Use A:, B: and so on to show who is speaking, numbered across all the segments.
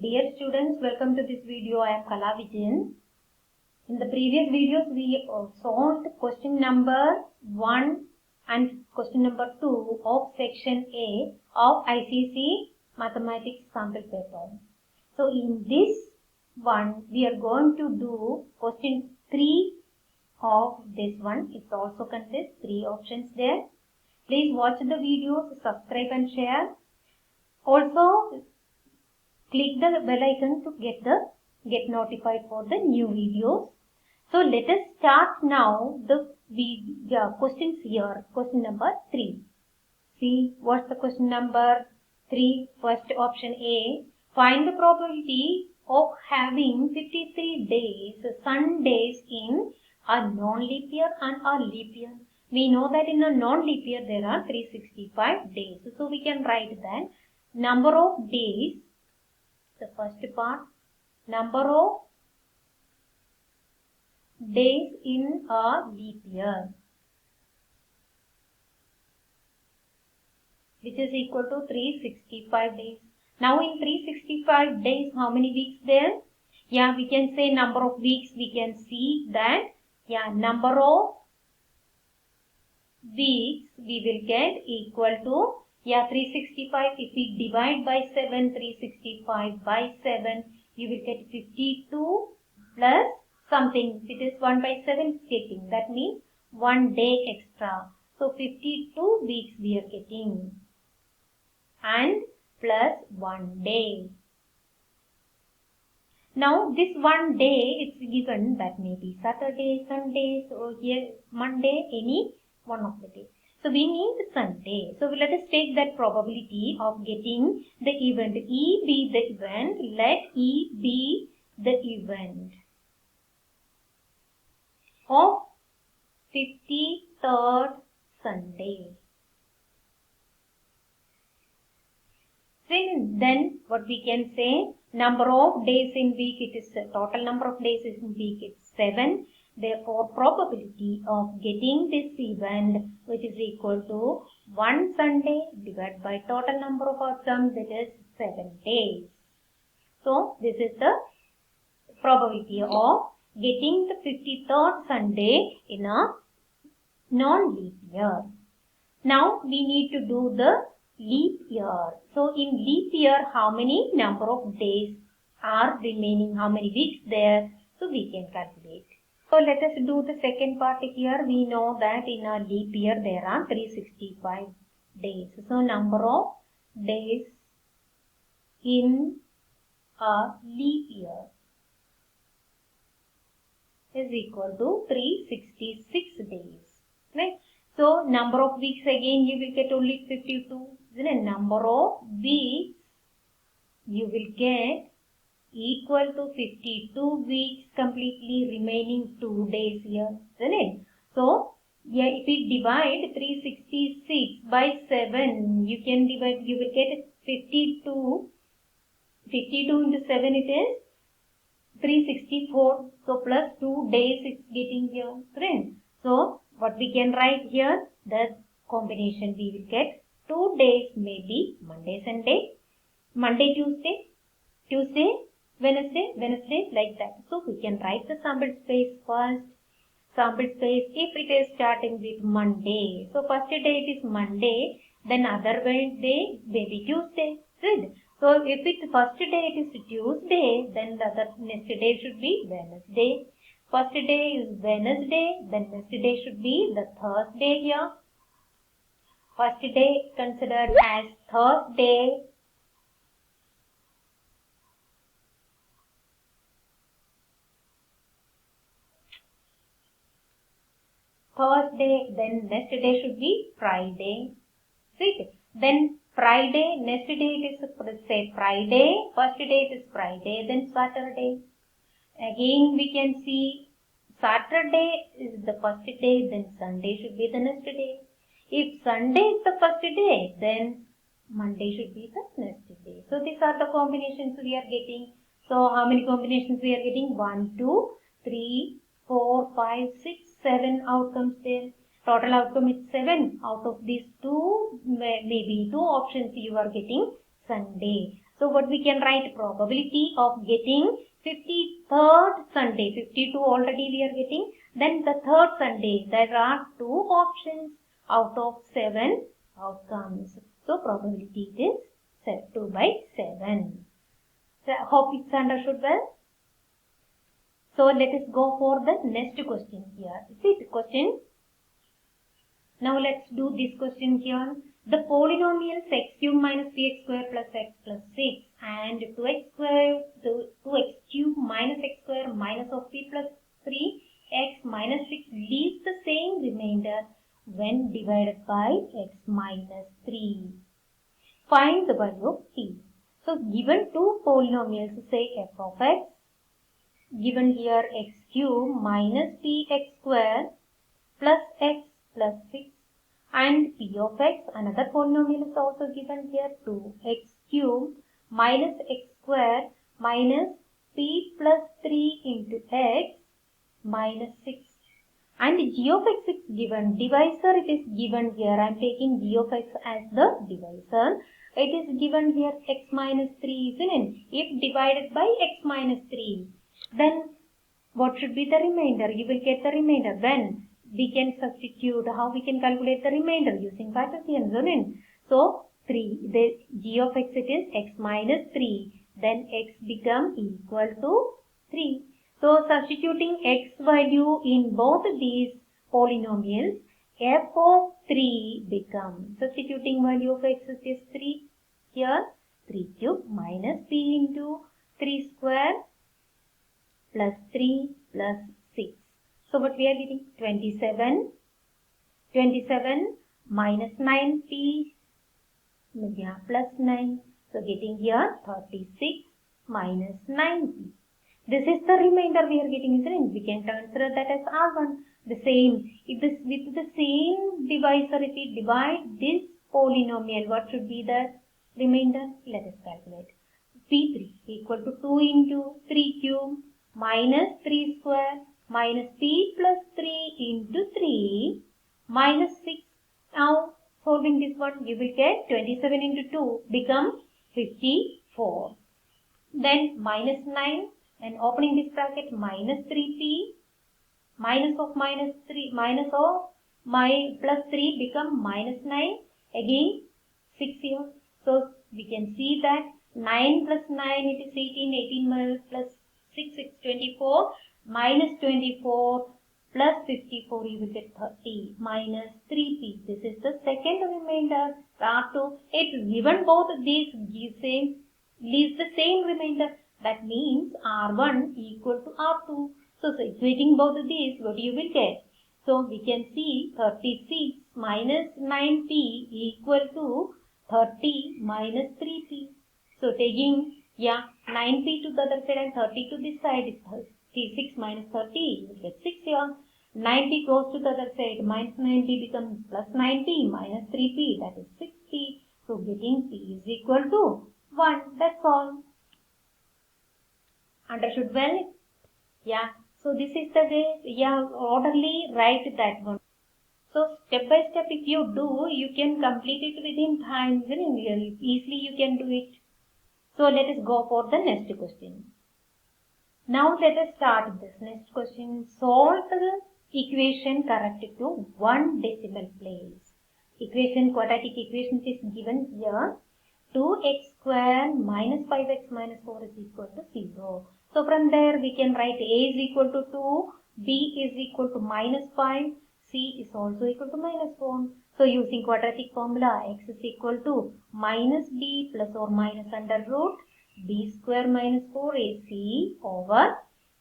A: Dear students, welcome to this video. I am Kala Vijayan. In the previous videos, we solved question number 1 and question number 2 of section A of ICSE Mathematics sample paper. So in this one, we are going to do question 3 of this one. It also consists 3 options there. Please watch the videos, subscribe and share. Also, click the bell icon to get notified for the new videos. So let us start now the questions here. Question number 3. See what's the question number 3? First option A. Find the probability of having 53 days, Sundays in a non-leap year and a leap year. We know that in a non-leap year there are 365 days. So we can write that number of days. The first part, number of days in a leap year, which is equal to 365 days. Now in 365 days, how many weeks there? Yeah, we can say number of weeks. We can see that, yeah, number of weeks we will get equal to, yeah, 365. If we divide by 7, 365 by 7, you will get 52 plus something. If it is 1 by 7 getting, that means 1 day extra. So 52 weeks we are getting, and plus 1 day. Now this 1 day it's given, that may be Saturday, Sunday, so here Monday, any one of the days. So we need Sunday. So let us take that probability of getting the event. E be the event. Let E be the event of 53rd Sunday. Then what we can say, number of days in week, it is total number of days in week, it's 7. Therefore, probability of getting this event, which is equal to 1 Sunday divided by total number of our terms, that is 7 days. So this is the probability of getting the 53rd Sunday in a non-leap year. Now we need to do the leap year. So in leap year, how many number of days are remaining, how many weeks there? So we can calculate. So let us do the second part here. We know that in a leap year there are 365 days. So number of days in a leap year is equal to 366 days. Right? So number of weeks, again you will get only 52. Then number of weeks you will get equal to 52 weeks completely, remaining 2 days here, isn't it? So, yeah, if we divide 366 by 7, you can divide, you will get 52. 52 into 7 it is 364. So, plus 2 days it's getting here, right? So, what we can write here, the combination we will get 2 days may be Monday, Sunday, Monday, Tuesday, Tuesday, Wednesday, like that. So we can write the sample space first. Sample space, if it is starting with Monday, so first day it is Monday, then other day maybe Tuesday, right? So if it first day it is Tuesday, then the other next day should be Wednesday. First day is Wednesday, then next day should be the Thursday here. First day considered as Thursday. Thursday, then next day should be Friday. See? Then Friday, next day it is, say, Friday. First day it is Friday, then Saturday. Again we can see Saturday is the first day, then Sunday should be the next day. If Sunday is the first day, then Monday should be the next day. So these are the combinations we are getting. So how many combinations we are getting? 1, 2, 3, 4, 5, 6, 7 outcomes there. Total outcome is 7. Out of these 2, maybe 2 options you are getting Sunday. So what we can write? Probability of getting 53rd Sunday. 52 already we are getting. Then the third Sunday, there are 2 options out of 7 outcomes. So probability is 2 by 7. So hope it's understood well. So let us go for the next question here. See the question. Now let's do this question here. The polynomials x cube minus 3x square plus x plus 6 and 2x square, 2x cube minus x square minus of p plus 3x minus 6 leaves the same remainder when divided by x minus 3. Find the value of p. So given 2 polynomials, say f of x, given here x cube minus px square plus x plus 6 and p of x, another polynomial is also given here, 2x cube minus x square minus p plus 3 into x minus 6 and g of x is given, divisor it is given here, I am taking g of x as the divisor, it is given here x minus 3, isn't it? If divided by x minus 3, then what should be the remainder? You will get the remainder. When we can substitute, how we can calculate the remainder using Cartesian, isn't it? So 3, the g of x it is x minus 3, then x become equal to 3. So substituting x value in both these polynomials, f of 3 becomes, substituting value of x is 3 here, 3 cube minus p into 3 square plus 3 plus 6. So what we are getting? 27 minus 9p, yeah, plus 9. So getting here 36 minus 9p. This is the remainder we are getting, isn't it? We can consider that as R1. The same, if this with the same divisor, if we divide this polynomial, what should be the remainder? Let us calculate. P3 equal to 2 into 3 cube minus 3 square minus p plus 3 into 3 minus 6. Now solving this one, you will get 27 into 2 become 54. Then minus 9 and opening this bracket minus 3p minus of minus 3 minus of my plus 3 become minus 9, again 6 here. So we can see that 9 plus 9 it is 18 plus 6 is 24 minus 24 plus 54 you will get 30 minus 3p. This is the second remainder. R2, it's given both these leaves the same remainder. That means R1 equal to R2. So equating both of these, what you will get? So we can see 36 minus 9p equal to 30 minus 3p. So taking 9p to the other side and 30 to this side is 36 minus 30, you will get 6 here. 9p goes to the other side, minus 9p becomes plus 9p minus 3p, that is 6p. So getting p is equal to 1. That's all. Understood well? Yeah. So this is the way, orderly write that one. So step by step if you do, you can complete it within time. Easily you can do it. So let us go for the next question. Now let us start this next question. Solve the equation correct to 1 decimal place. Quadratic equation is given here. 2x square minus 5x minus 4 is equal to 0. So from there we can write a is equal to 2, b is equal to minus 5, c is also equal to minus 4. So using quadratic formula, x is equal to minus b plus or minus under root b square minus 4ac over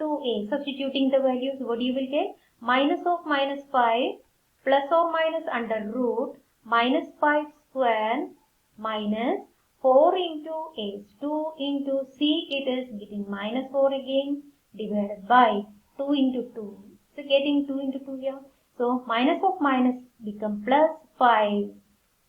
A: 2a. Substituting the values, what you will get? Minus of minus 5 plus or minus under root minus 5 square minus 4 into a, 2 into c, it is getting minus 4 again, divided by 2 into 2. So getting 2 into 2 here. So minus of minus become plus 5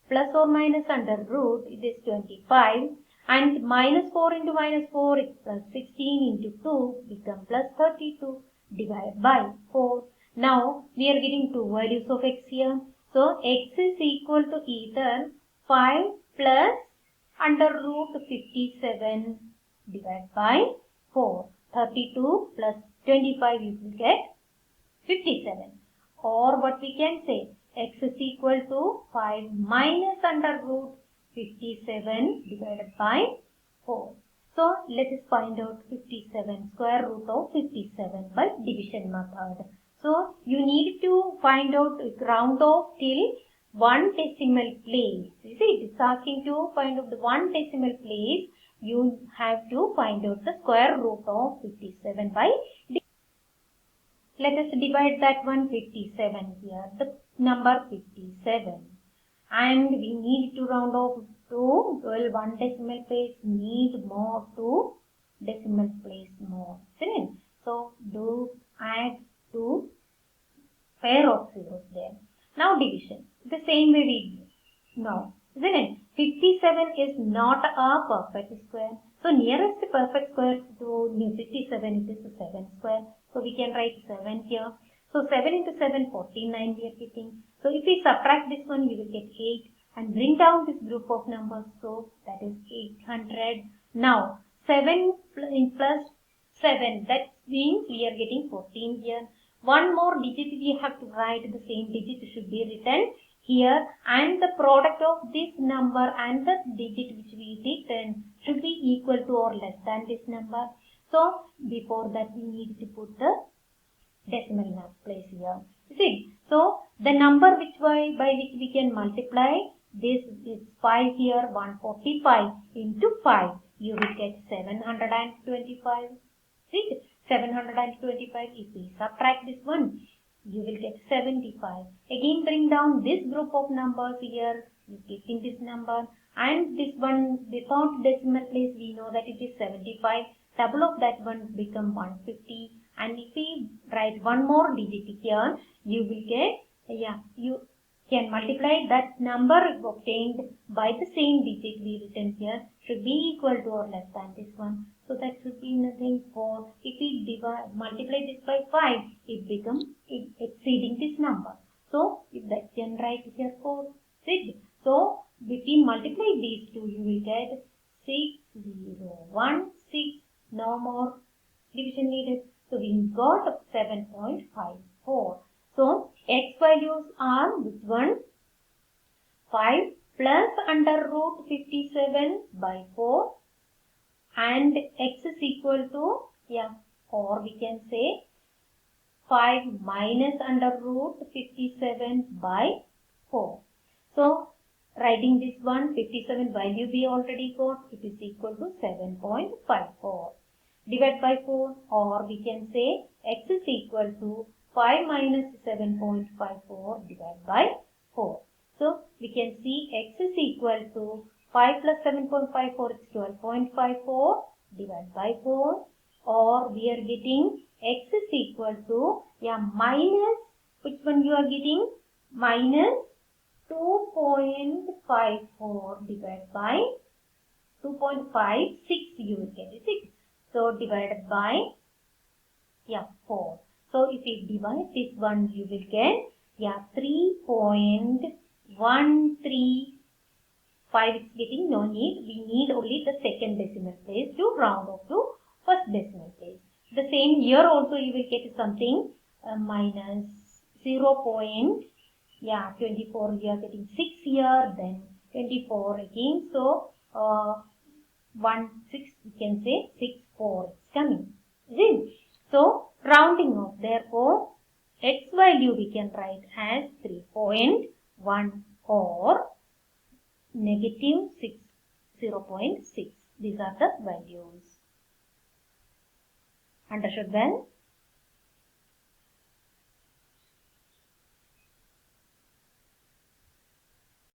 A: plus or minus under root, it is 25. And minus 4 into minus 4 is plus 16 into 2 become plus 32 divided by 4. Now we are getting two values of x here. So x is equal to either 5 plus under root 57 divided by 4. 32 plus 25 you will get 57. Or what we can say, x is equal to 5 minus under root 57 divided by 4. So let us find out 57, square root of 57 by division method. So you need to find out, round off till 1 decimal place. You see, it is asking to find out the 1 decimal place. You have to find out the square root of 57 by division. Let us divide that one 57 here, the number 57. And we need to round off to 1 decimal place, need more 2 decimal place more. Isn't it? So do add 2 pair of zeros there. Now division, the same way we do. Now, isn't it? 57 is not a perfect square. So nearest perfect square to 57 is 7 square. So we can write 7 here. So 7 into 7, 49 we are getting. So if we subtract this one, you will get 8 and bring down this group of numbers. So that is 800. Now 7 plus 7, that means we are getting 14 here. One more digit we have to write, the same digit should be written here, and the product of this number and the digit which we written should be equal to or less than this number. So before that we need to put the decimal place here. See, so the number by which we can multiply this is 5 here, 145 into 5. You will get 725. See, 725. If we subtract this one, you will get 75. Again bring down this group of numbers here, you getting this number, and this one without decimal place we know that it is 75. Double of that one become 150. And if we write one more digit here, you will get, you can multiply that number obtained by the same digit we written here should be equal to or less than this one. So that should be nothing. 4. If we multiply this by 5, it becomes exceeding this number. So if that can write here 4. 6. So if we multiply these two, you will get 6016. No more division needed. So we got 7.54. So x values are which one? 5 plus under root 57 by 4. And x is equal to, or we can say 5 minus under root 57 by 4. So writing this one, 57 value we already got, it is equal to 7.54. Divide by 4, or we can say x is equal to 5 minus 7.54 divided by 4. So we can see x is equal to 5 plus 7.54 is 12.54 divided by 4, or we are getting x is equal to, minus, which one you are getting? Minus 2.54 divided by 2.56 you will get, 6. So divided by 4. So if we divide this one, you will get 3.135 is getting no need. We need only the second decimal place to round off to first decimal place. The same here also you will get something minus 0.24. We are getting 6 here, then 24 again. So 1 6 we can say 6 4 it's coming. Is it? So rounding off, therefore x value we can write as 3.1 or negative 0.6. These are the values. Understood well?